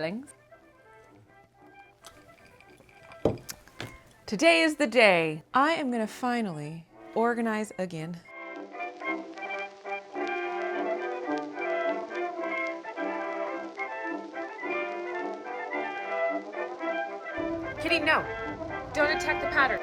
darlings. Today is the day. I am gonna finally organize again. Kitty, no. Don't attack the pattern.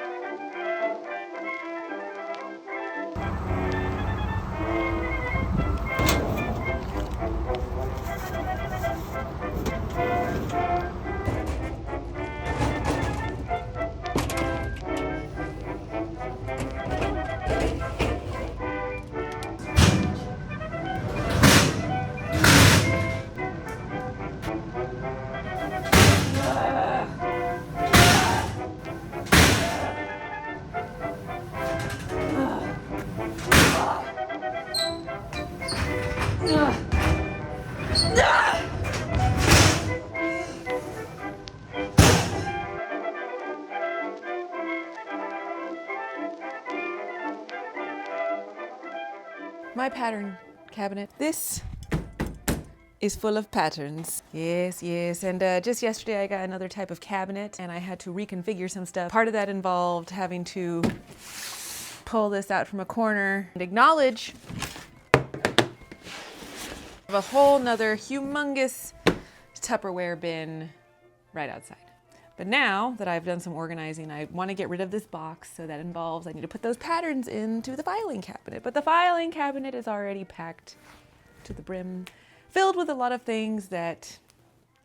My pattern cabinet. This is full of patterns. Yes, yes. And just yesterday I got another type of cabinet and I had to reconfigure some stuff. Part of that involved having to pull this out from a corner and acknowledge a whole nother humongous Tupperware bin right outside. But now that I've done some organizing, I want to get rid of this box, so that involves I need to put those patterns into the filing cabinet. But the filing cabinet is already packed to the brim, filled with a lot of things that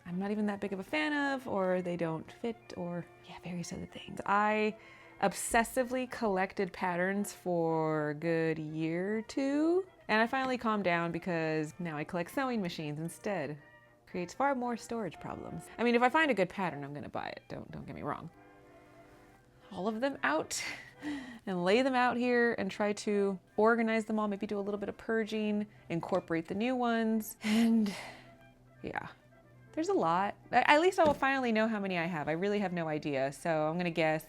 I'm not even that big of a fan of, or they don't fit, or yeah, various other things. I obsessively collected patterns for a good year or two, and I finally calmed down because now I collect sewing machines instead. Creates far more storage problems. I mean, if I find a good pattern, I'm gonna buy it. Don't get me wrong. All of them out and lay them out here and try to organize them all, maybe do a little bit of purging, incorporate the new ones. And yeah, there's a lot. At least I will finally know how many I have. I really have no idea. So I'm gonna guess.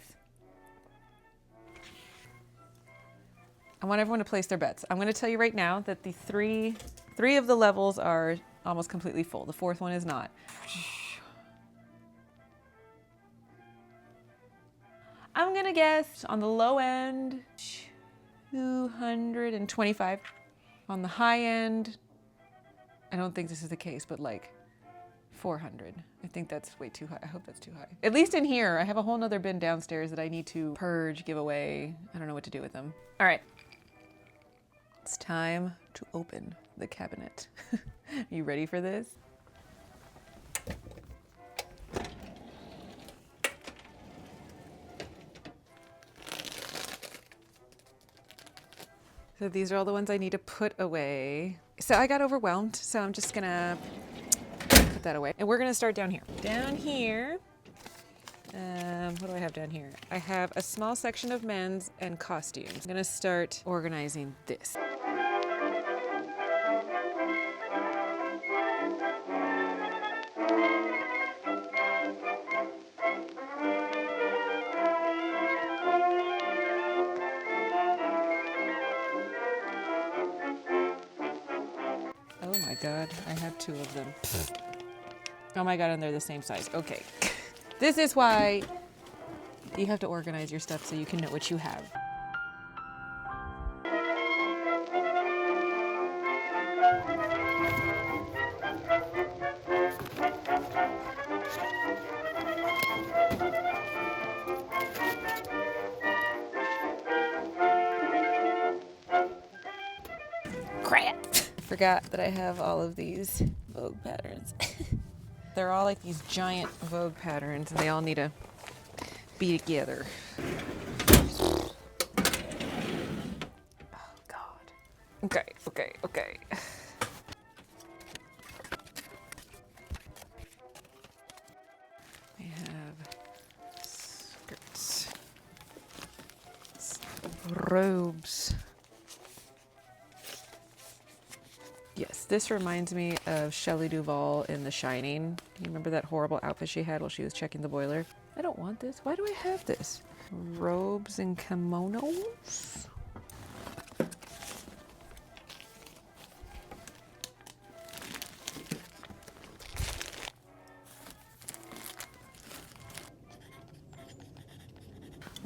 I want everyone to place their bets. I'm gonna tell you right now that the three of the levels are almost completely full. The fourth one is not. I'm gonna guess on the low end, 225. On the high end, I don't think this is the case, but like 400. I think that's way too high. I hope that's too high. At least in here, I have a whole nother bin downstairs that I need to purge, give away. I don't know what to do with them. All right. It's time to open the cabinet. You ready for this? So these are all the ones I need to put away. So I got overwhelmed, so I'm just gonna put that away. And we're gonna start down here. Down here, what do I have down here? I have a small section of men's and costumes. I'm gonna start organizing this. Oh my God, I have two of them. Oh my God, and they're the same size. Okay. This is why you have to organize your stuff so you can know what you have. Crap! Forgot that I have all of these Vogue patterns. They're all like these giant Vogue patterns and they all need to be together. Oh God. Okay. We have skirts, robes. Yes, this reminds me of Shelley Duvall in The Shining. Do you remember that horrible outfit she had while she was checking the boiler? I don't want this. Why do I have this? Robes and kimonos?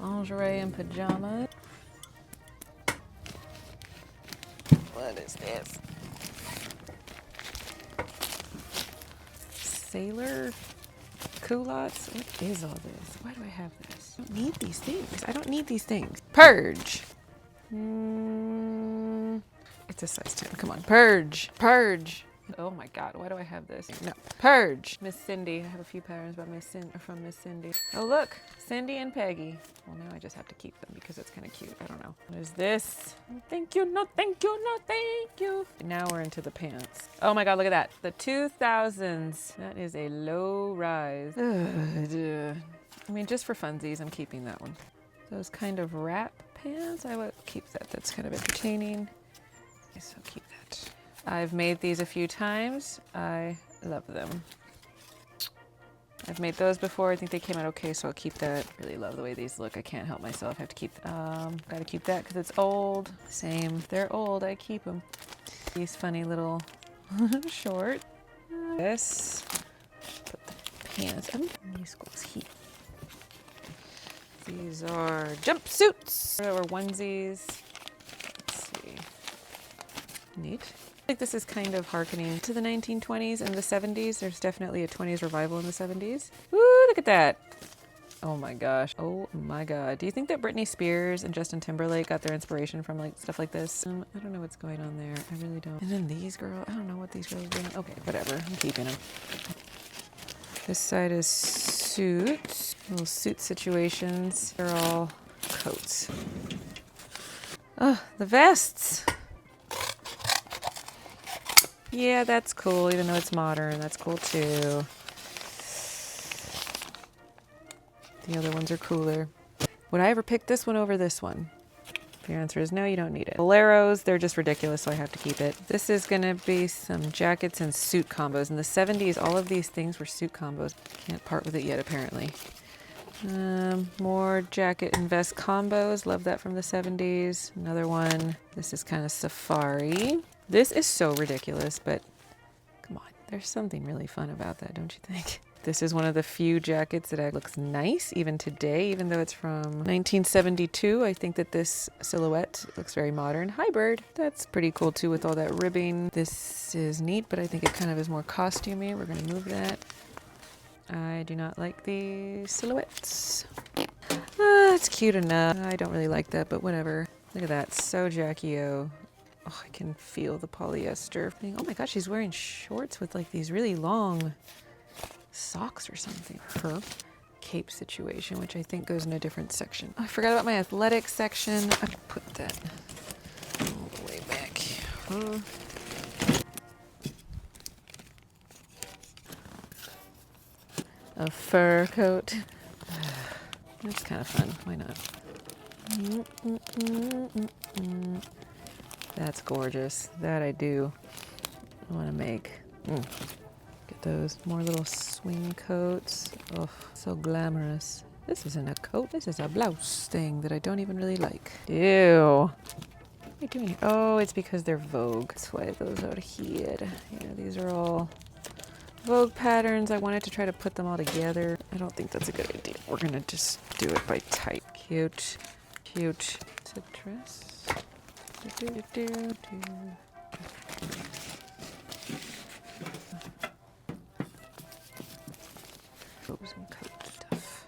Lingerie and pajamas. What is this? Sailor culottes? What is all this? Why do I have this? I don't need these things. I don't need these things. Purge. It's a size 10. Come on. Purge. Purge. Oh my God. Why do I have this? No. Purge. Miss Cindy. I have a few patterns by from Miss Cindy. Oh, look. Cindy and Peggy. Well, now I just have to keep them because it's kind of cute. I don't know. What is this? Thank you. No, thank you. No, thank you. Now we're into the pants. Oh my God. Look at that. The 2000s. That is a low rise. I mean, just for funsies, I'm keeping that one. Those kind of wrap pants, I would keep that. That's kind of entertaining. So keep that. I've made these a few times. I love them. I've made those before. I think they came out okay, so I'll keep that. Really love the way these look. I can't help myself. I have to keep, gotta keep that because it's old. Same, they're old, I keep them. These funny little shorts. This, put the pants, these schools heat. These are jumpsuits or onesies. Let's see. Neat. I think this is kind of hearkening to the 1920s and the 70s. There's definitely a 20s revival in the 70s. Woo, look at that. Oh my gosh. Oh my God. Do you think that Britney Spears and Justin Timberlake got their inspiration from like stuff like this? I don't know what's going on there. I really don't. And then these girls, I don't know what these girls are doing. Okay, whatever. I'm keeping them. This side is suits. Little suit situations. They're all coats. Oh, the vests. Yeah, that's cool, even though it's modern. That's cool too. The other ones are cooler. Would I ever pick this one over this one? If your answer is no, you don't need it. Boleros, they're just ridiculous, so I have to keep it. This is gonna be some jackets and suit combos. In the 70s, all of these things were suit combos. Can't part with it yet, apparently. More jacket and vest combos. Love that from the 70s. Another one. This is kind of safari. This is so ridiculous, but come on. There's something really fun about that, don't you think? This is one of the few jackets that looks nice even today, even though it's from 1972. I think that this silhouette looks very modern. Hi, bird. That's pretty cool too with all that ribbing. This is neat, but I think it kind of is more costumey. We're going to move that. I do not like the silhouettes. It's cute enough. I don't really like that, but whatever. Look at that. So Jackie O. Oh, I can feel the polyester. Oh my gosh, she's wearing shorts with like these really long socks or something. Her cape situation, which I think goes in a different section. Oh, I forgot about my athletic section. I put that all the way back here. A fur coat. That's kind of fun. Why not? That's gorgeous. That I do want to make. Get those more little swing coats. Oh, so glamorous. This isn't a coat. This is a blouse thing that I don't even really like. Ew. What are you doing here? Oh, it's because they're Vogue. That's why those out here. Yeah, these are all Vogue patterns. I wanted to try to put them all together. I don't think that's a good idea. We're gonna just do it by type. Cute, cute. It's a dress. Frozen coat stuff.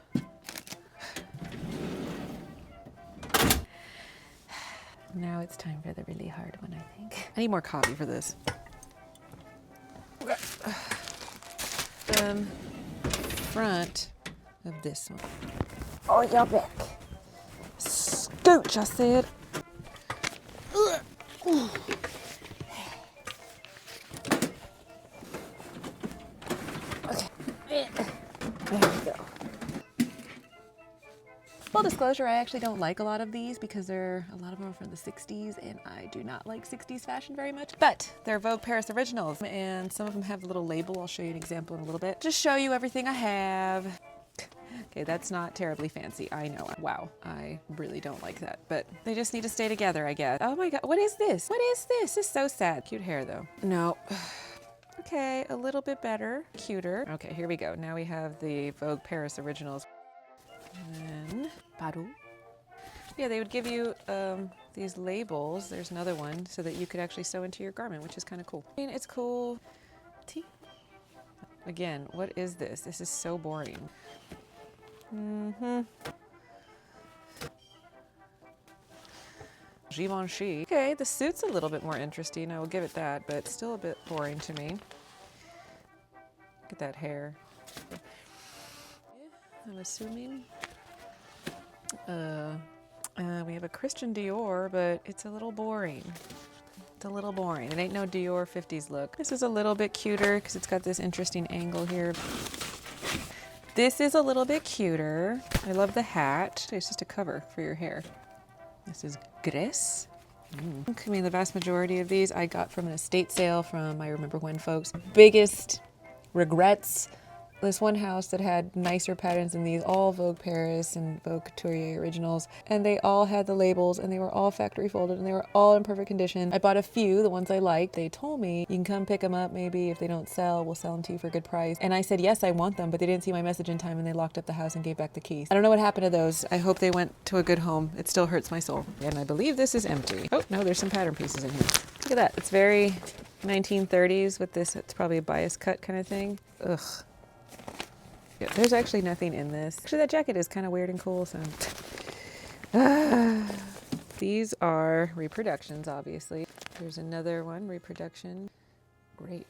Now it's time for the really hard one, I think. I need more coffee for this. Front of this one. Oh, you're back. Scooch, I said. Okay. There we go. Full disclosure, I actually don't like a lot of these because a lot of them are from the 60s and I do not like 60s fashion very much, but they're Vogue Paris Originals and some of them have a little label. I'll show you an example in a little bit. Just show you everything I have. Okay, that's not terribly fancy, I know. Wow, I really don't like that, but they just need to stay together, I guess. Oh my God, what is this? What is this? This is so sad. Cute hair though. No. Okay, a little bit better, cuter. Okay, here we go. Now we have the Vogue Paris Originals. And then, Paru. Yeah, they would give you these labels. There's another one so that you could actually sew into your garment, which is kind of cool. I mean, it's cool. Again, what is this? This is so boring. Givenchy. Okay, the suit's a little bit more interesting. I will give it that, but still a bit boring to me. Look at that hair. I'm assuming. We have a Christian Dior, but it's a little boring. It's a little boring. It ain't no Dior 50s look. This is a little bit cuter because it's got this interesting angle here. This is a little bit cuter. I love the hat. It's just a cover for your hair. This is Gris. I mean, the vast majority of these I got from an estate sale from I Remember When folks. Biggest regrets. This one house that had nicer patterns than these, all Vogue Paris and Vogue Paris Originals, and they all had the labels and they were all factory folded and they were all in perfect condition. I bought a few, the ones I liked. They told me, you can come pick them up maybe. If they don't sell, we'll sell them to you for a good price. And I said, yes, I want them, but they didn't see my message in time and they locked up the house and gave back the keys. I don't know what happened to those. I hope they went to a good home. It still hurts my soul. And I believe this is empty. Oh, no, there's some pattern pieces in here. Look at that. It's very 1930s with this. It's probably a bias cut kind of thing. Ugh. There's actually nothing in this. Actually, that jacket is kind of weird and cool, so. These are reproductions, obviously. There's another one, reproduction. Great.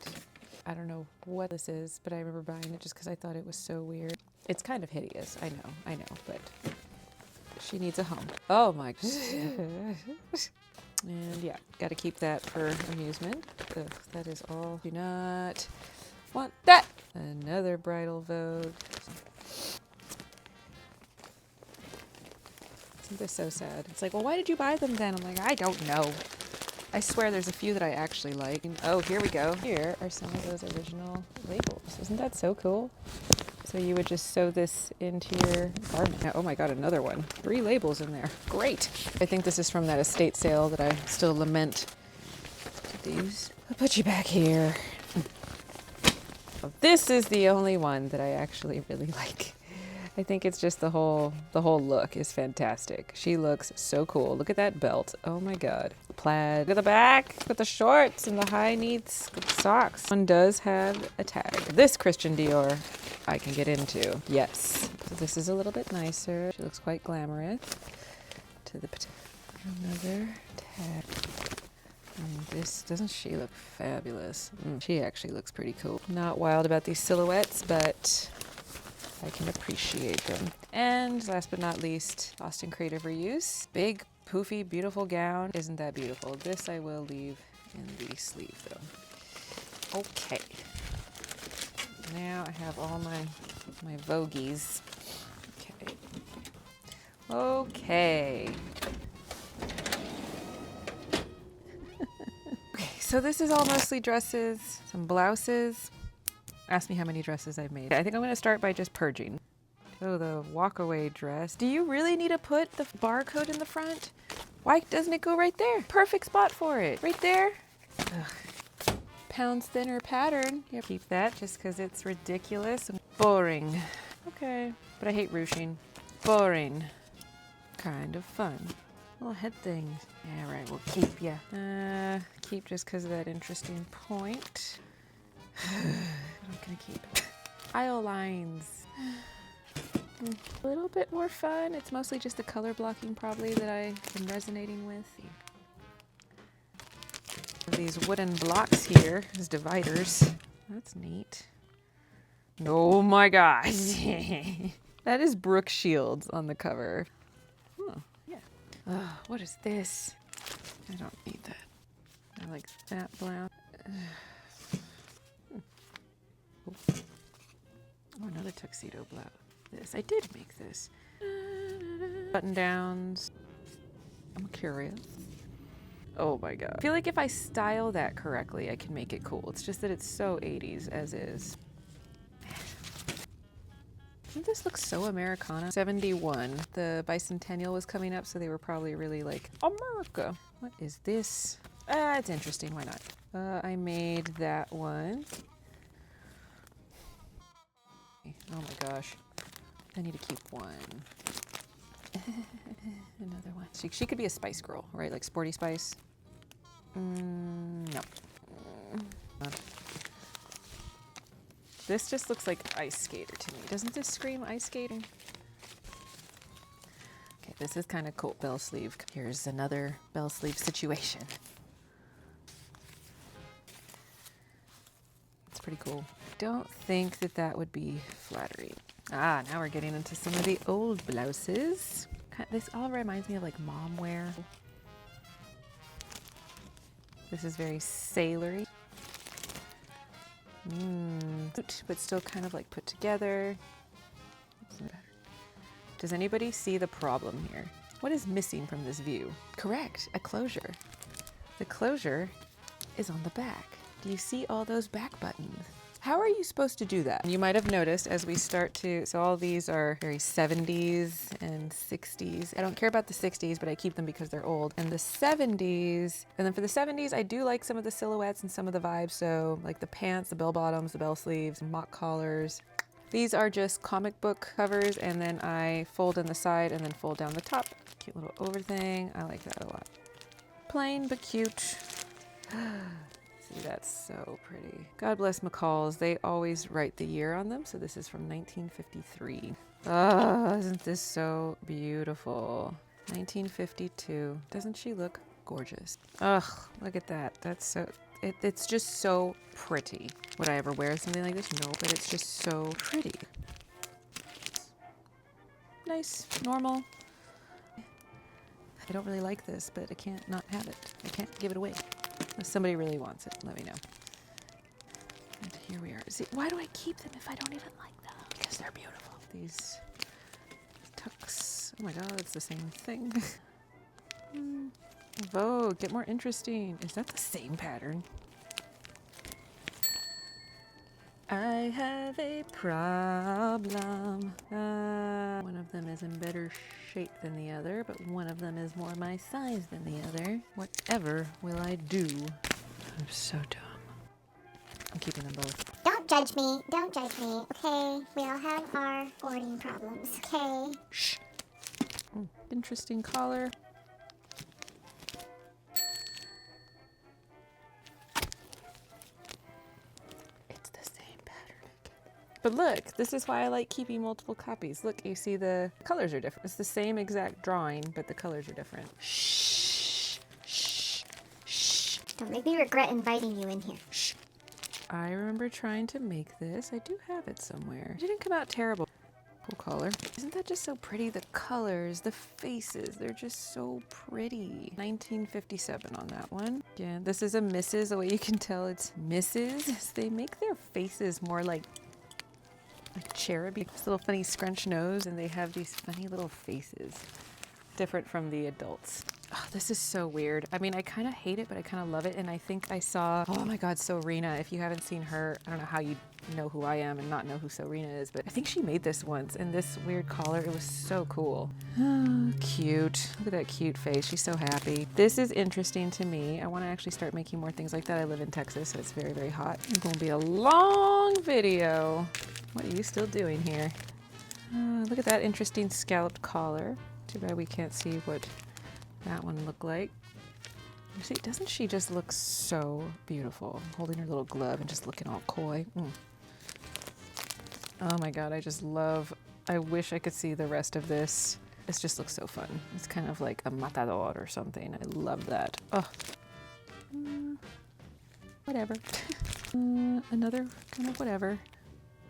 I don't know what this is, but I remember buying it just because I thought it was so weird. It's kind of hideous, I know, but she needs a home. Oh my. And yeah, got to keep that for amusement. Ugh, that is all. Do not want that. Another bridal Vogue. Isn't this so sad? It's like, well, why did you buy them then? I'm like, I don't know. I swear there's a few that I actually like. And, oh, here we go. Here are some of those original labels. Isn't that so cool? So you would just sew this into your garment. Oh my God, another one. 3 labels in there. Great. I think this is from that estate sale that I still lament. These. I'll put you back here. This is the only one that I actually really like. I think it's just the whole look is fantastic. She looks so cool. Look at that belt. Oh my God. Plaid. Look at the back with the shorts and the high knees socks. One does have a tag. This Christian Dior I can get into. Yes. So this is a little bit nicer. She looks quite glamorous. To the another tag. This, doesn't she look fabulous? She actually looks pretty cool. Not wild about these silhouettes, but I can appreciate them. And last but not least, Boston Creative Reuse. Big, poofy, beautiful gown. Isn't that beautiful? This I will leave in the sleeve though. Okay. Now I have all my Vogues. Okay. Okay. So this is all mostly dresses, some blouses. Ask me how many dresses I've made. I think I'm gonna start by just purging. Oh, the walkaway dress. Do you really need to put the barcode in the front? Why doesn't it go right there? Perfect spot for it. Right there. Ugh. Pounds thinner pattern. Yeah, keep that just because it's ridiculous and boring. Okay, but I hate ruching. Boring. Kind of fun. Little head things. Yeah, right, we'll keep, yeah. Keep just because of that interesting point. I'm gonna keep. Aisle lines. A little bit more fun. It's mostly just the color blocking probably that I am resonating with. These wooden blocks here as dividers. That's neat. Oh my gosh. That is Brooke Shields on the cover. Oh, yeah. Oh, what is this? I don't need that. I like that blouse. Oh, another tuxedo blouse. This. I did make this. Button downs. I'm curious. Oh my God. I feel like if I style that correctly, I can make it cool. It's just that it's so 80s as is. This looks so Americana. 71. The bicentennial was coming up, so they were probably really like, America. What is this? It's interesting. Why not? I made that one. Oh my gosh. I need to keep one. Another one. She could be a Spice Girl, right? Like Sporty Spice. No. This just looks like ice skater to me. Doesn't this scream ice skating? Okay, this is kind of cool. Bell sleeve. Here's another bell sleeve situation. It's pretty cool. Don't think that that would be flattering. Ah, now we're getting into some of the old blouses. This all reminds me of like mom wear. This is very sailory. But still kind of like put together. Does anybody see the problem here? What is missing from this view? Correct, a closure. The closure is on the back. Do you see all those back buttons? How are you supposed to do that? You might have noticed as we start to, so all these are very 70s and 60s. I don't care about the 60s, but I keep them because they're old. And the 70s, and then for the 70s, I do like some of the silhouettes and some of the vibes. So like the pants, the bell bottoms, the bell sleeves, mock collars. These are just comic book covers, and then I fold in the side and then fold down the top. Cute little over thing. I like that a lot. Plain but cute. That's so pretty. God bless McCall's. They always write the year on them. So this is from 1953. Oh, isn't this so beautiful? 1952. Doesn't she look gorgeous? Ugh, look at that. That's so, it's just so pretty. Would I ever wear something like this? No, but it's just so pretty. Nice, normal. I don't really like this, but I can't not have it. I can't give it away. If somebody really wants it, let me know. And here we are. See, why do I keep them if I don't even like them? Because they're beautiful. These tucks. Oh my God, it's the same thing. Vogue, get more interesting. Is that the same pattern? I have a problem. One of them is in better shape than the other, but one of them is more my size than the other. Whatever will I do? I'm so dumb. I'm keeping them both. Don't judge me. Don't judge me. Okay, we all have our hoarding problems. Okay. Shh. Interesting collar. But look, this is why I like keeping multiple copies. Look, you see the colors are different. It's the same exact drawing, but the colors are different. Shh, shh, shh. Don't make me regret inviting you in here. Shh. I remember trying to make this. I do have it somewhere. It didn't come out terrible. Cool collar. Isn't that just so pretty? The colors, the faces, they're just so pretty. 1957 on that one. Yeah, this is a Mrs. The way you can tell it's Mrs. They make their faces more like cheruby, this little funny scrunch nose, and they have these funny little faces, different from the adults. Oh, this is so weird. I mean, I kind of hate it, but I kind of love it. And I think I saw, oh my God, Serena. If you haven't seen her, I don't know how you know who I am and not know who Serena is, but I think she made this once. And this weird collar, it was so cool. Oh, cute. Look at that cute face. She's so happy. This is interesting to me. I want to actually start making more things like that. I live in Texas, so it's very, very hot. It's going to be a long video. What are you still doing here? Look at that interesting scalloped collar. Too bad we can't see what that one looked like. You see, doesn't she just look so beautiful? Holding her little glove and just looking all coy. Oh my God, I just love, I wish I could see the rest of this. This just looks so fun. It's kind of like a matador or something. I love that. Oh, whatever. Another kind of whatever.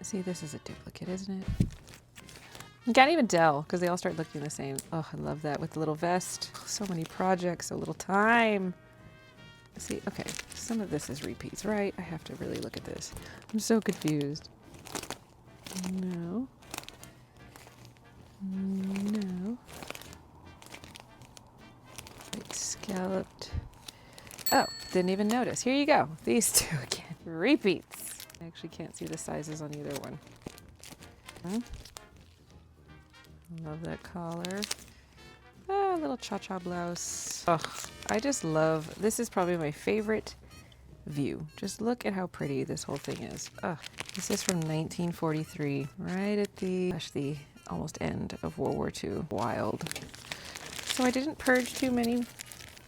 See, this is a duplicate, isn't it? You can't even tell because they all start looking the same. Oh, I love that with the little vest. So many projects, so little time. See, okay, some of this is repeats, right? I have to really look at this. I'm so confused. No. No. It's scalloped. Oh, didn't even notice. Here you go. These two again. Repeats. I actually can't see the sizes on either one. Love that collar. Ah, little cha-cha blouse. Oh, I just love, this is probably my favorite view. Just look at how pretty this whole thing is. Oh, this is from 1943, right at the almost end of World War II. Wild. So I didn't purge too many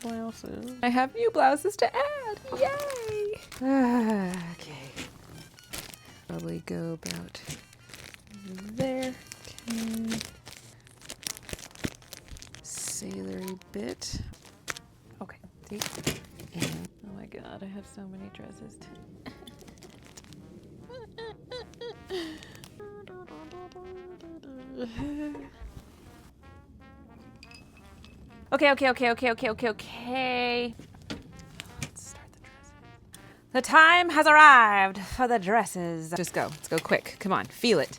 blouses. I have new blouses to add. Yay! Okay. Probably go about there. Okay. Sailory bit. Okay. See? And, oh my god, I have so many dresses. Okay. Let's start the dresses. The time has arrived for the dresses. Just go. Let's go quick. Come on. Feel it.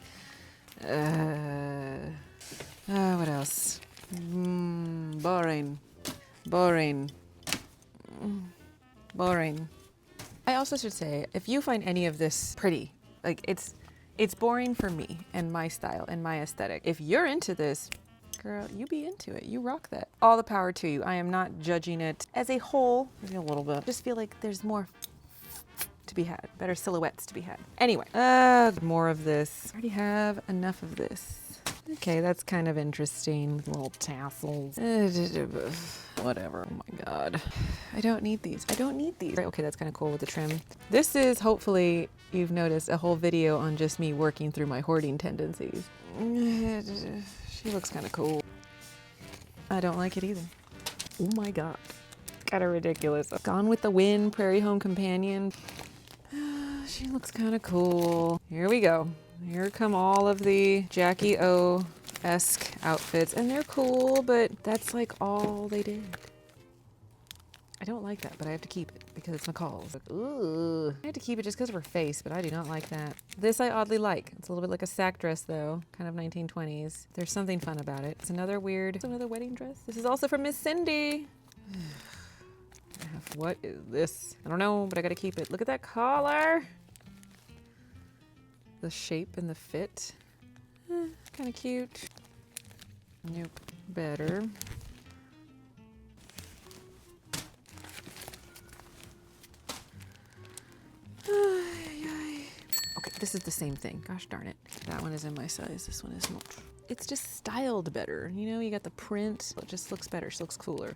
What else? Boring. I also should say, if you find any of this pretty, like it's boring for me and my style and my aesthetic. If you're into this, girl, you be into it. You rock that. All the power to you. I am not judging it as a whole. Maybe a little bit. Just feel like there's more to be had. Better silhouettes to be had. Anyway, more of this. I already have enough of this. Okay, that's kind of interesting. Little tassels. Whatever. Oh my god. I don't need these. Okay, that's kind of cool with the trim. This is, hopefully, you've noticed a whole video on just me working through my hoarding tendencies. She looks kind of cool. I don't like it either. Oh my god. Kind of ridiculous. Gone with the Wind, Prairie Home Companion. She looks kind of cool. Here we go. Here come all of the Jackie O-esque outfits, and they're cool, but that's like all they did. I don't like that, but I have to keep it because it's McCall's. Ooh. I have to keep it just because of her face, but I do not like that. This I oddly like. It's a little bit like a sack dress though, kind of 1920s. There's something fun about it. It's another wedding dress. This is also from Miss Cindy. What is this? I don't know, but I gotta keep it. Look at that collar. The shape and the fit. Kind of cute. Nope. Better. Okay, this is the same thing. Gosh darn it. That one is in my size. This one is not. It's just styled better. You know, you got the print. It just looks better. She looks cooler.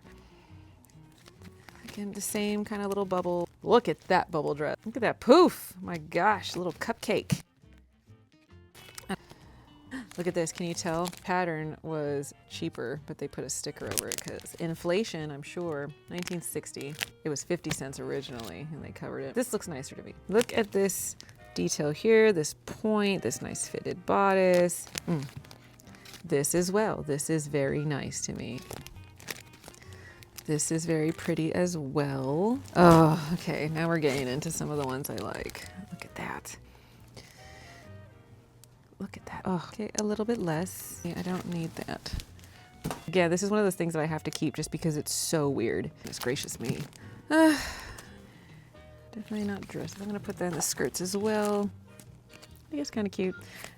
Again, the same kind of little bubble. Look at that bubble dress. Look at that poof. My gosh, little cupcake. Look at this, can you tell? Pattern was cheaper, but they put a sticker over it because inflation, I'm sure. 1960, it was 50 cents originally and they covered it. This looks nicer to me. Look at this detail here, this point, this nice fitted bodice. This as well, this is very nice to me. This is very pretty as well. Oh, okay, now we're getting into some of the ones I like. Look at that. Look at that. Oh, okay, a little bit less. I don't need that. Yeah, this is one of those things that I have to keep just because it's so weird. Goodness gracious me. Definitely not dresses. I'm gonna put that in the skirts as well. I think it's kind of cute.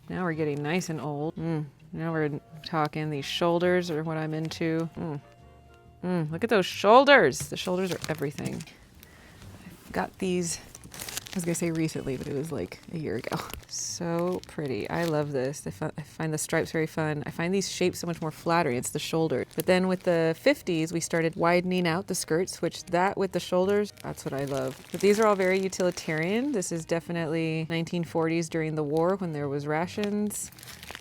Now we're getting nice and old. Now we're talking these shoulders are what I'm into. Look at those shoulders. The shoulders are everything. I've got these, I was gonna say recently, but it was like a year ago. So pretty. I love this. I find the stripes very fun. I find these shapes so much more flattering. It's the shoulder. But then with the 50s, we started widening out the skirts, which that with the shoulders, that's what I love. But these are all very utilitarian. This is definitely 1940s during the war when there was rations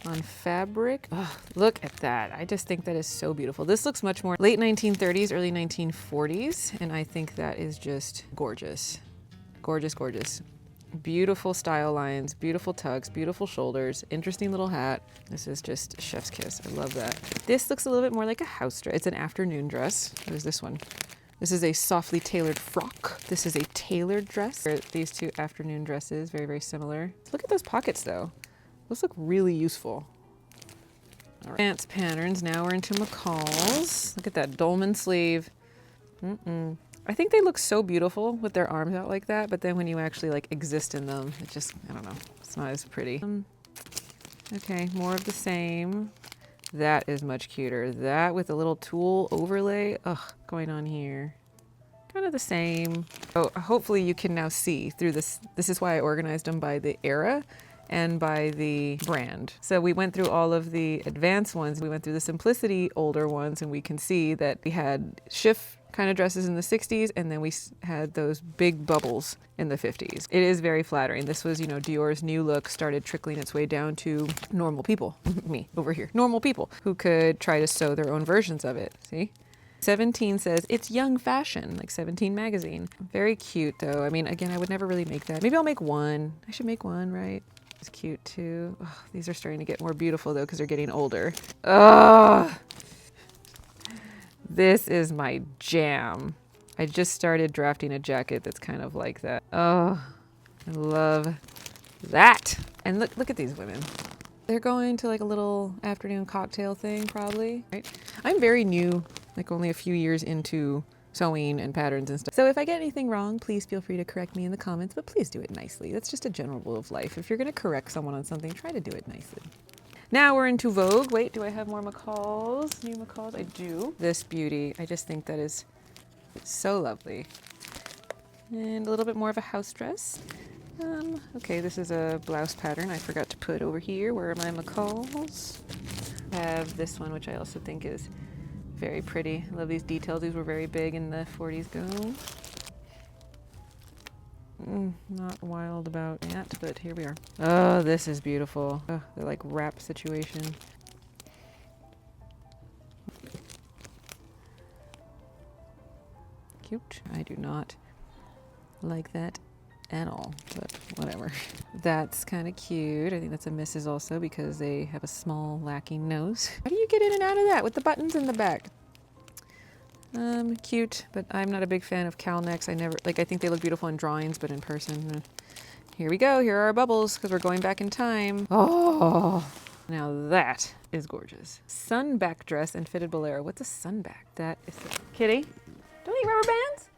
on fabric. Oh, look at that. I just think that is so beautiful. This looks much more late 1930s, early 1940s, and I think that is just gorgeous. Gorgeous, gorgeous. Beautiful style lines, beautiful tucks, beautiful shoulders, interesting little hat. This is just chef's kiss. I love that. This looks a little bit more like a house dress. It's an afternoon dress. What is this one? This is a softly tailored frock. This is a tailored dress. These two afternoon dresses, very, very similar. Look at those pockets though. Those look really useful. All right. Pants patterns. Now we're into McCall's. Look at that dolman sleeve. I think they look so beautiful with their arms out like that, but then when you actually like exist in them, it just, I don't know, it's not as pretty. Okay, more of the same. That is much cuter. That with a little tulle overlay, going on here. Kind of the same. Oh, hopefully you can now see through this. This is why I organized them by the era. and by the brand. So we went through all of the advanced ones. We went through the simplicity older ones, and we can see that we had shift kind of dresses in the 60s, and then we had those big bubbles in the 50s. It is very flattering. This was, you know, Dior's new look started trickling its way down to normal people, me over here, normal people who could try to sew their own versions of it. See? 17 says it's young fashion, like 17 magazine. Very cute though. I mean, again, I would never really make that. Maybe I'll make one. I should make one, right? It's cute too. Oh, these are starting to get more beautiful though because they're getting older. Oh, this is my jam. I just started drafting a jacket that's kind of like that. Oh, I love that. And look at these women. They're going to like a little afternoon cocktail thing probably, right? I'm very new, like only a few years into sewing and patterns and stuff. So if I get anything wrong, please feel free to correct me in the comments, but please do it nicely. That's just a general rule of life. If you're gonna correct someone on something, try to do it nicely. Now we're into Vogue. Wait, do I have more McCalls? New McCalls? I do. This beauty, I just think that is so lovely. And a little bit more of a house dress. Okay, this is a blouse pattern I forgot to put over here. Where are my McCalls? I have this one, which I also think is very pretty. I love these details. These were very big in the 40s go. Not wild about that, but here we are. Oh, this is beautiful. Oh, they're like wrap situation. Cute. I do not like that at all, but whatever. That's kind of cute. I think that's a misses also because they have a small lacking nose. How do you get in and out of that with the buttons in the back? Cute, but I'm not a big fan of cowl necks. I think they look beautiful in drawings, but in person, here we go. Here are our bubbles because we're going back in time. Oh, now that is gorgeous. Sunback dress and fitted bolero. What's a sunback? That is Kitty. Don't eat rubber bands.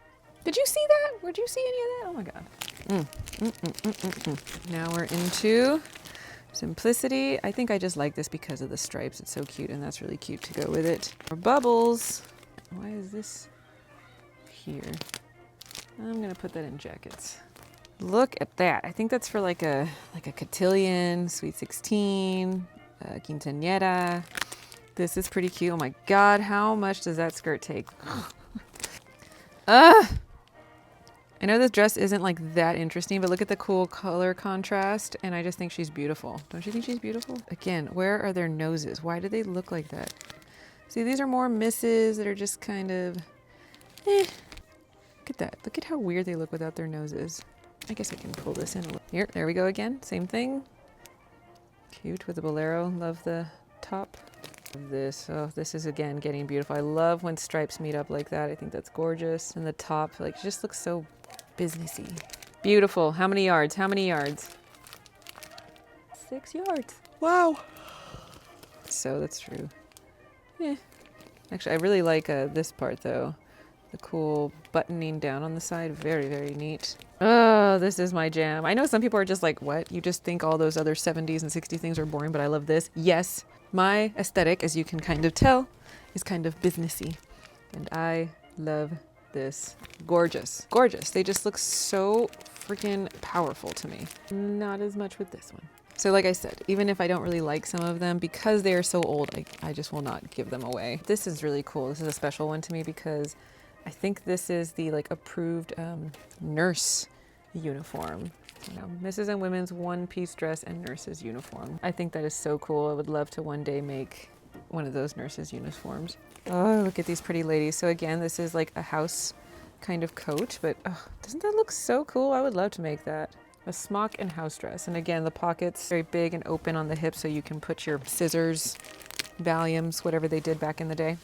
Did you see that? Did you see any of that? Oh my God. Now we're into simplicity. I think I just like this because of the stripes. It's so cute, and that's really cute to go with it. More bubbles. Why is this here? I'm gonna put that in jackets. Look at that. I think that's for like a cotillion, sweet 16, quinceañera. This is pretty cute. Oh my God, how much does that skirt take? I know this dress isn't like that interesting, but look at the cool color contrast, and I just think she's beautiful. Don't you think she's beautiful? Again, where are their noses? Why do they look like that? See, these are more misses that are just kind of, Look at that. Look at how weird they look without their noses. I guess I can pull this in a little. Here, there we go again. Same thing. Cute with the bolero. Love the top. This, oh, this is again getting beautiful. I love when stripes meet up like that. I think that's gorgeous. And the top, like, just looks so businessy. Beautiful. How many yards? How many yards? 6 yards. Wow. So that's true. Actually, I really like this part though. The cool buttoning down on the side. Very, very neat. Oh, this is my jam. I know some people are just like, what? You just think all those other 70s and 60s things are boring, but I love this. Yes, my aesthetic, as you can kind of tell, is kind of businessy. And I love this. Gorgeous. Gorgeous. They just look so freaking powerful to me. Not as much with this one. So like I said, even if I don't really like some of them, because they are so old, I just will not give them away. This is really cool. This is a special one to me because I think this is the like approved nurse uniform. You know, Mrs. and Women's one-piece dress and nurse's uniform. I think that is so cool. I would love to one day make one of those nurses' uniforms. Oh, look at these pretty ladies. So again, this is like a house kind of coat, but oh, doesn't that look so cool? I would love to make that. A smock and house dress. And again, the pockets very big and open on the hips so you can put your scissors, Valiums, whatever they did back in the day.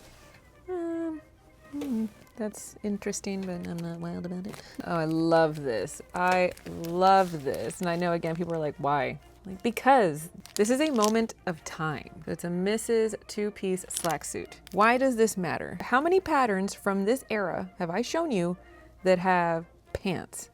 That's interesting, but I'm not wild about it. Oh, I love this. I love this. And I know, again, people are like, why? Like, because this is a moment of time. It's a Mrs. two-piece slack suit. Why does this matter? How many patterns from this era have I shown you that have pants?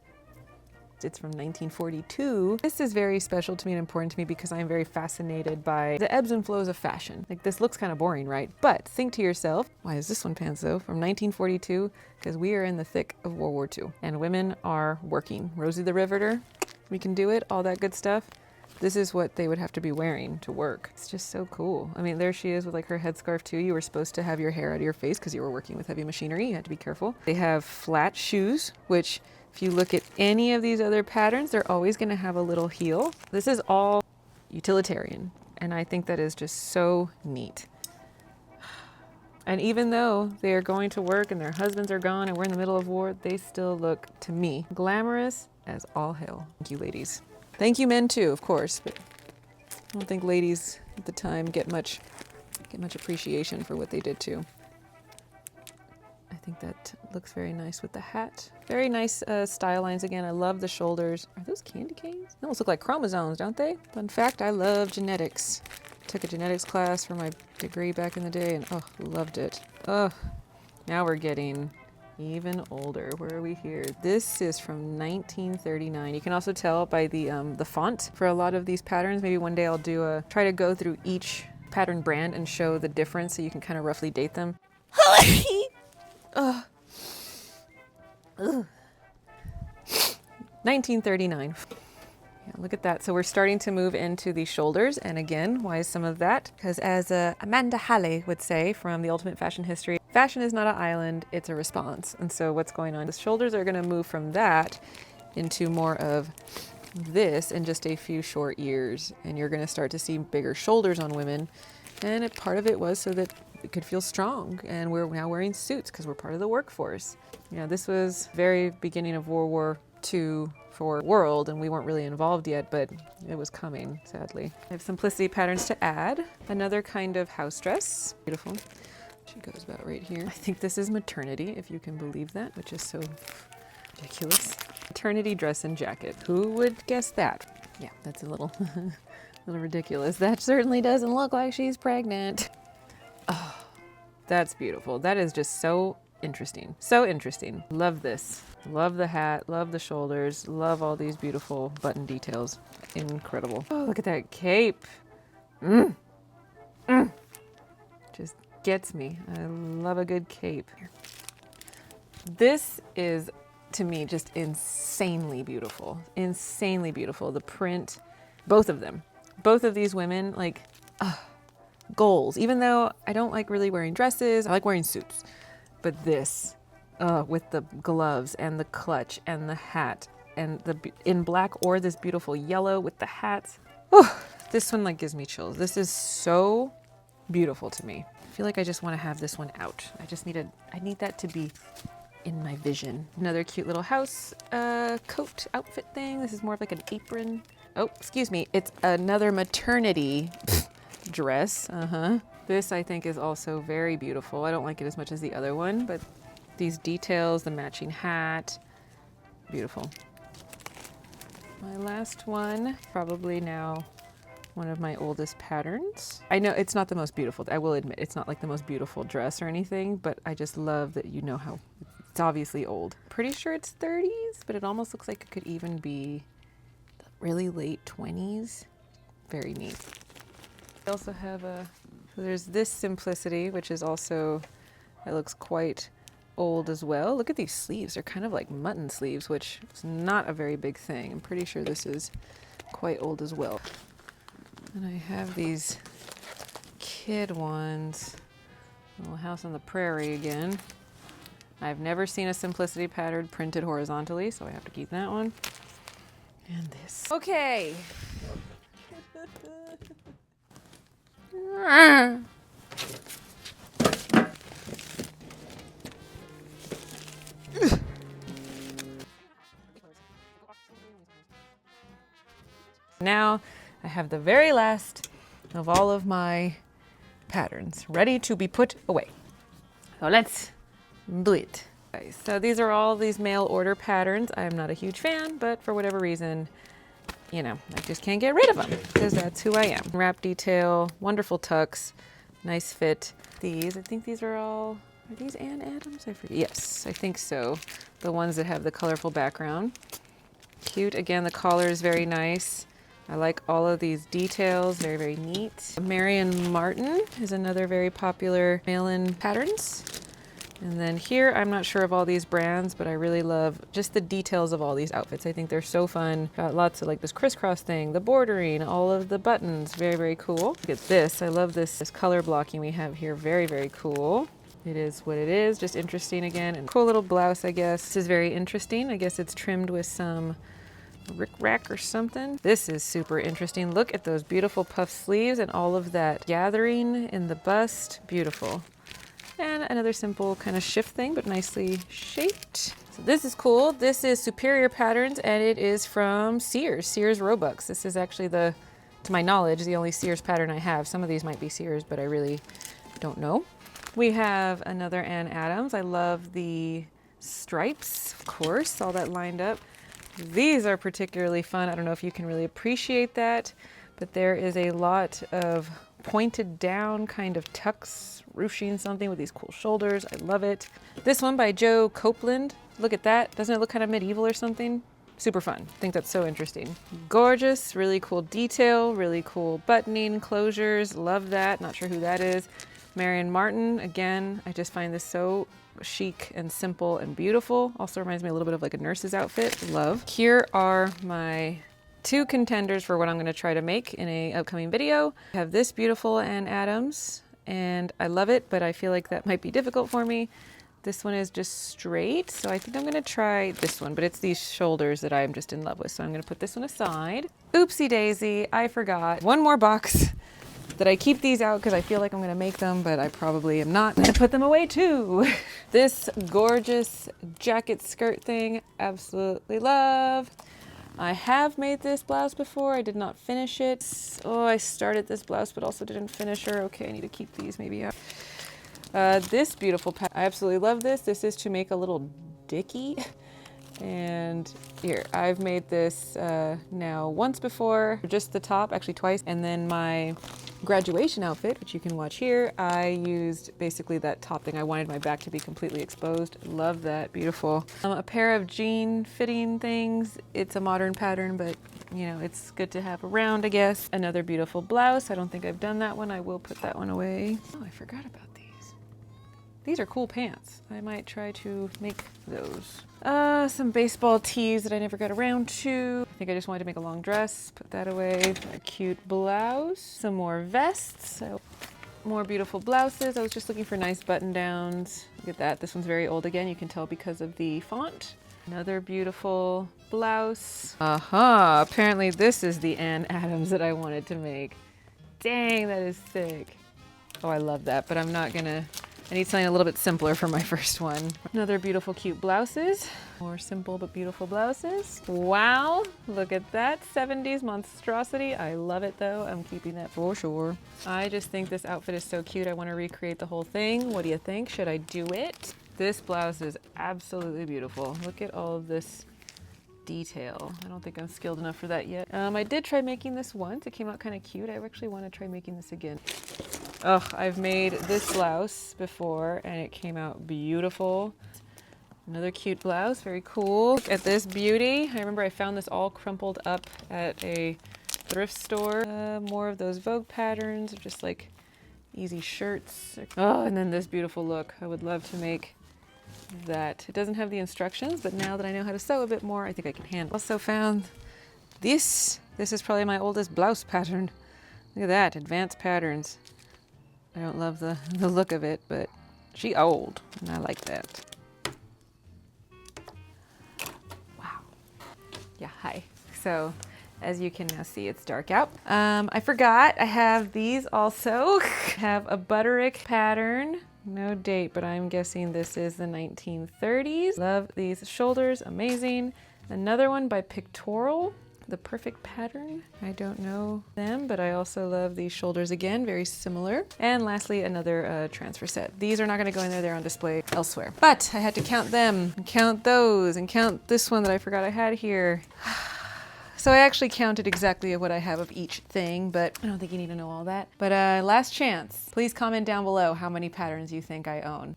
It's from 1942. This is very special to me and important to me because I'm very fascinated by the ebbs and flows of fashion. Like, this looks kind of boring, right? But think to yourself, why is this one pants though? From 1942, because we are in the thick of World War II and women are working. Rosie the Riveter, we can do it, all that good stuff. This is what they would have to be wearing to work. It's just so cool. I mean, there she is with like her headscarf too. You were supposed to have your hair out of your face because you were working with heavy machinery. You had to be careful. They have flat shoes, which if you look at any of these other patterns, they're always going to have a little heel. This is all utilitarian, and I think that is just so neat. And even though they are going to work and their husbands are gone and we're in the middle of war, they still look, to me, glamorous as all hell. Thank you, ladies. Thank you, men too, of course, but I don't think ladies at the time get much appreciation for what they did too. I think that looks very nice with the hat. Very nice style lines again. I love the shoulders. Are those candy canes? They almost look like chromosomes, don't they? Fun fact, I love genetics. Took a genetics class for my degree back in the day and oh, loved it. Oh, now we're getting even older. Where are we here? This is from 1939. You can also tell by the font for a lot of these patterns. Maybe one day I'll do try to go through each pattern brand and show the difference so you can kind of roughly date them. Ugh. Ugh. 1939. Yeah, look at that. So we're starting to move into the shoulders. And again, why is some of that? Because as Amanda Halley would say from The Ultimate Fashion History, fashion is not an island, it's a response. And so what's going on? The shoulders are going to move from that into more of this in just a few short years. And you're going to start to see bigger shoulders on women. And part of it was so that it could feel strong. And we're now wearing suits because we're part of the workforce. You know, this was very beginning of World War II for world, and we weren't really involved yet, but it was coming, sadly. I have simplicity patterns to add. Another kind of house dress. Beautiful. She goes about right here. I think this is maternity, if you can believe that, which is so ridiculous. Maternity dress and jacket. Who would guess that? Yeah, that's a little, little ridiculous. That certainly doesn't look like she's pregnant. Oh, that's beautiful. That is just so interesting. So interesting. Love this. Love the hat, love the shoulders, love all these beautiful button details. Incredible. Oh, look at that cape. Just gets me. I love a good cape. This is, to me, just insanely beautiful. Insanely beautiful. The print, both of them. Both of these women, like, goals. Even though I don't like really wearing dresses, I like wearing suits. But this, with the gloves and the clutch and the hat and in black or this beautiful yellow with the hat. Oh, this one like gives me chills. This is so beautiful to me. I feel like I just want to have this one out. I need that to be in my vision. Another cute little house coat outfit thing. This is more of like an apron. Oh, excuse me. It's another maternity dress. This I think is also very beautiful. I don't like it as much as the other one, but these details, the matching hat, beautiful. My last one, probably now one of my oldest patterns. I know it's not the most beautiful, I will admit, it's not like the most beautiful dress or anything, but I just love that you know how it's obviously old. Pretty sure it's 30s, but it almost looks like it could even be really late 20s. Very neat. I also have so there's this simplicity, which is also, it looks quite old as well. Look at these sleeves. They're kind of like mutton sleeves, which is not a very big thing. I'm pretty sure this is quite old as well. And I have these kid ones. Little House on the Prairie again. I've never seen a simplicity pattern printed horizontally, so I have to keep that one. And this. Okay. Now I have the very last of all of my patterns ready to be put away. So let's do it. Okay, so these are all these mail order patterns. I am not a huge fan, but for whatever reason, you know, I just can't get rid of them because that's who I am. Wrap detail, wonderful tucks, nice fit. These, I think these are all, are these Ann Adams? I forget. Yes, I think so. The ones that have the colorful background. Cute. Again, the collar is very nice. I like all of these details, very, very neat. Marion Martin is another very popular mail-in patterns. And then here, I'm not sure of all these brands, but I really love just the details of all these outfits. I think they're so fun. Got lots of like this crisscross thing, the bordering, all of the buttons, very, very cool. Look at this, I love this color blocking we have here, very, very cool. It is what it is, just interesting again. And cool little blouse, I guess. This is very interesting. I guess it's trimmed with some rickrack or something. This is super interesting. Look at those beautiful puff sleeves and all of that gathering in the bust, beautiful. And another simple kind of shift thing, but nicely shaped. So this is cool. This is Superior Patterns, and it is from Sears, Sears Roebucks. This is actually to my knowledge, the only Sears pattern I have. Some of these might be Sears, but I really don't know. We have another Ann Adams. I love the stripes, of course, all that lined up. These are particularly fun. I don't know if you can really appreciate that, but there is a lot of pointed down kind of tucks, ruching something with these cool shoulders. I love it. This one by Joe Copeland. Look at that. Doesn't it look kind of medieval or something? Super fun. I think that's so interesting. Gorgeous, really cool detail, really cool buttoning, closures. Love that. Not sure who that is. Marion Martin. Again, I just find this so chic and simple and beautiful. Also reminds me a little bit of like a nurse's outfit. Love. Here are my two contenders for what I'm going to try to make in a upcoming video. I have this beautiful Ann Adams, and I love it, but I feel like that might be difficult for me. This one is just straight, so I think I'm going to try this one, but it's these shoulders that I'm just in love with, so I'm going to put this one aside. Oopsie daisy, I forgot. One more box that I keep these out because I feel like I'm going to make them, but I probably am not. I'm going to put them away too. This gorgeous jacket skirt thing, absolutely love. I have made this blouse before. I did not finish it. Oh, I started this blouse but also didn't finish her. Okay, I need to keep these maybe out. This beautiful I absolutely love this. This is to make a little dickie. And here, I've made this now once before, just the top, actually twice. And then my graduation outfit, which you can watch here, I used basically that top thing. I wanted my back to be completely exposed. Love that, beautiful. A pair of jean fitting things. It's a modern pattern, but you know, it's good to have around, I guess. Another beautiful blouse. I don't think I've done that one. I will put that one away. Oh, I forgot about these. These are cool pants. I might try to make those. Some baseball tees that I never got around to. I think I just wanted to make a long dress. Put that away. A cute blouse. Some more vests. So more beautiful blouses. I was just looking for nice button downs. Look at that. This one's very old again. You can tell because of the font. Another beautiful blouse. Aha! Apparently this is the Ann Adams that I wanted to make. Dang, that is sick. Oh, I love that, but I'm not gonna... I need something a little bit simpler for my first one. Another beautiful, cute blouses. More simple but beautiful blouses. Wow, look at that 70s monstrosity. I love it though. I'm keeping that for sure. I just think this outfit is so cute. I want to recreate the whole thing. What do you think? Should I do it? This blouse is absolutely beautiful. Look at all of this detail. I don't think I'm skilled enough for that yet. I did try making this once. It came out kind of cute. I actually want to try making this again. Oh, I've made this blouse before and it came out beautiful. Another cute blouse, very cool. Look at this beauty. I remember I found this all crumpled up at a thrift store. More of those Vogue patterns, just like easy shirts. Oh, and then this beautiful look. I would love to make that. It doesn't have the instructions, but now that I know how to sew a bit more, I think I can handle. Also found this. This is probably my oldest blouse pattern. Look at that, advanced patterns. I don't love the look of it, but she old, and I like that. Wow. Yeah, hi. So, as you can now see, it's dark out. I forgot, I have these also. Have a butterick pattern. No date, but I'm guessing this is the 1930s. Love these shoulders, amazing. Another one by Pictorial. The perfect pattern. I don't know them, but I also love these shoulders again, very similar. And lastly, another transfer set. These are not gonna go in there, they're on display elsewhere. But I had to count them, and count those, and count this one that I forgot I had here. So I actually counted exactly what I have of each thing, but I don't think you need to know all that. But last chance, please comment down below how many patterns you think I own.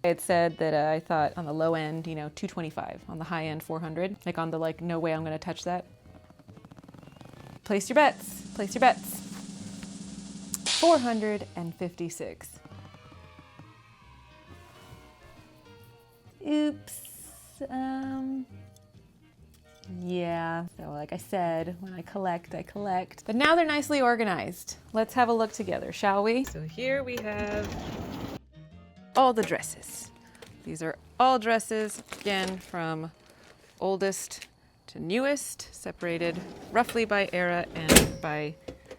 It said that I thought on the low end, you know, 225, on the high end 400, like on the like, no way I'm gonna touch that. Place your bets, place your bets. 456. Oops. Yeah, so like I said, when I collect, I collect. But now they're nicely organized. Let's have a look together, shall we? So here we have all the dresses. These are all dresses, again, from oldest to newest, separated roughly by era and by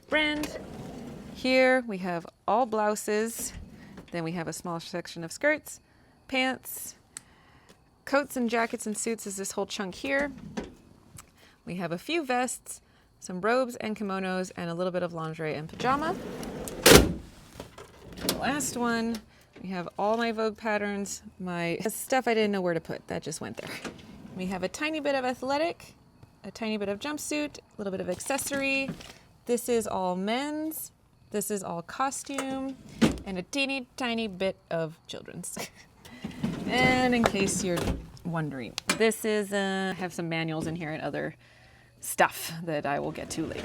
brand. Here we have all blouses. Then we have a small section of skirts, pants, coats and jackets and suits is this whole chunk here. We have a few vests, some robes and kimonos, and a little bit of lingerie and pajama. And the last one, we have all my Vogue patterns, my stuff I didn't know where to put, that just went there. We have a tiny bit of athletic, a tiny bit of jumpsuit, a little bit of accessory. This is all men's, this is all costume, and a teeny tiny bit of children's. And in case you're wondering, this is, I have some manuals in here and other stuff that I will get to later.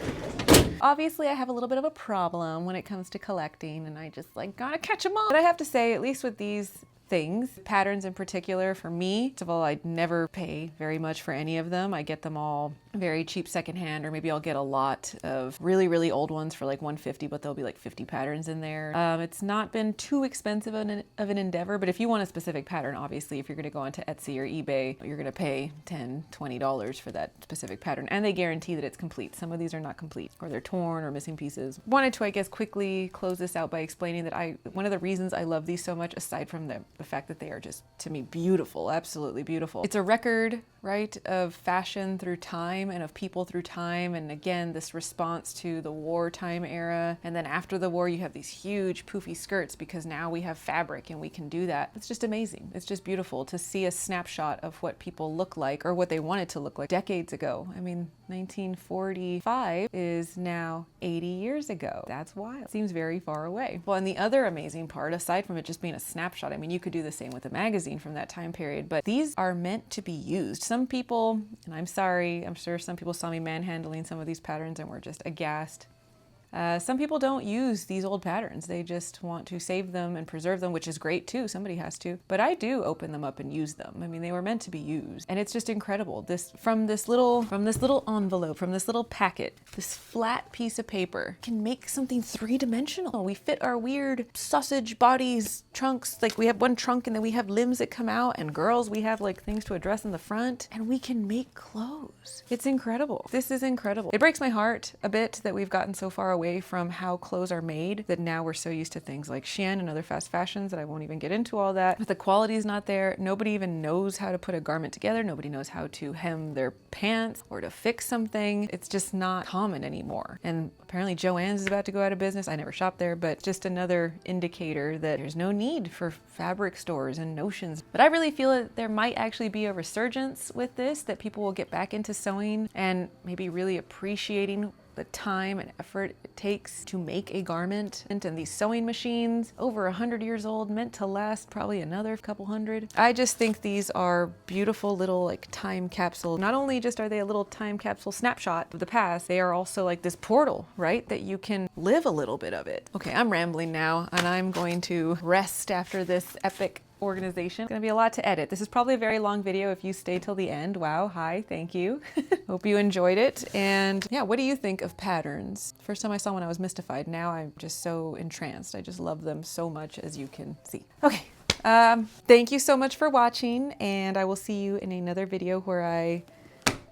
Obviously, I have a little bit of a problem when it comes to collecting, and I just like gotta catch them all. But I have to say, at least with these things, patterns in particular, for me, first of all, I never pay very much for any of them. I get them all very cheap secondhand, or maybe I'll get a lot of really, really old ones for like $150, but there'll be like 50 patterns in there. It's not been too expensive of an endeavor, but if you want a specific pattern, obviously, if you're gonna go onto Etsy or eBay, you're gonna pay $10, $20 for that specific pattern, and they guarantee that it's complete. Some of these are not complete, or they're torn or missing pieces. Wanted to, I guess, quickly close this out by explaining that one of the reasons I love these so much, aside from the fact that they are just, to me, beautiful, absolutely beautiful. It's a record, right, of fashion through time and of people through time. And again, this response to the wartime era. And then after the war, you have these huge poofy skirts because now we have fabric and we can do that. It's just amazing. It's just beautiful to see a snapshot of what people look like, or what they wanted to look like decades ago. I mean, 1945 is now 80 years ago. That's wild. Seems very far away. Well, and the other amazing part, aside from it just being a snapshot, I mean, you could do the same with a magazine from that time period, but these are meant to be used. Some people, and I'm sorry, I'm sure some people saw me manhandling some of these patterns and were just aghast. Some people don't use these old patterns. They just want to save them and preserve them, which is great too. Somebody has to. But I do open them up and use them. I mean, they were meant to be used. And it's just incredible. From this little envelope, from this little packet, this flat piece of paper can make something three-dimensional. We fit our weird sausage bodies, trunks. Like we have one trunk and then we have limbs that come out, and girls, we have like things to address in the front, and we can make clothes. It's incredible. This is incredible. It breaks my heart a bit that we've gotten so far away from how clothes are made, that now we're so used to things like Shein and other fast fashions that I won't even get into all that. But the quality is not there. Nobody even knows how to put a garment together. Nobody knows how to hem their pants or to fix something. It's just not common anymore. And apparently Joann's is about to go out of business. I never shopped there, but just another indicator that there's no need for fabric stores and notions. But I really feel that there might actually be a resurgence with this, that people will get back into sewing and maybe really appreciating the time and effort it takes to make a garment. And these sewing machines, over 100 years old, meant to last probably another couple hundred. I just think these are beautiful little like time capsule. Not only just are they a little time capsule snapshot of the past, they are also like this portal, right? That you can live a little bit of it. Okay, I'm rambling now, and I'm going to rest after this epic organization. It's gonna be a lot to edit. This is probably a very long video if you stay till the end. Wow, hi, thank you. Hope you enjoyed it. And yeah, what do you think of patterns? First time I saw one, I was mystified. Now I'm just so entranced. I just love them so much, as you can see. Okay, thank you so much for watching, and I will see you in another video where I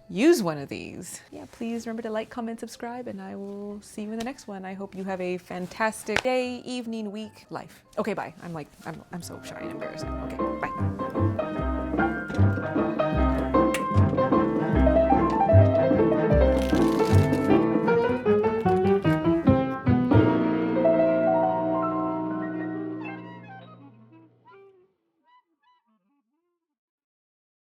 use one of these. Yeah, please remember to like, comment, subscribe, and I will see you in the next one. I hope you have a fantastic day, evening, week, life. Okay, bye. I'm so shy and embarrassing. Okay, bye.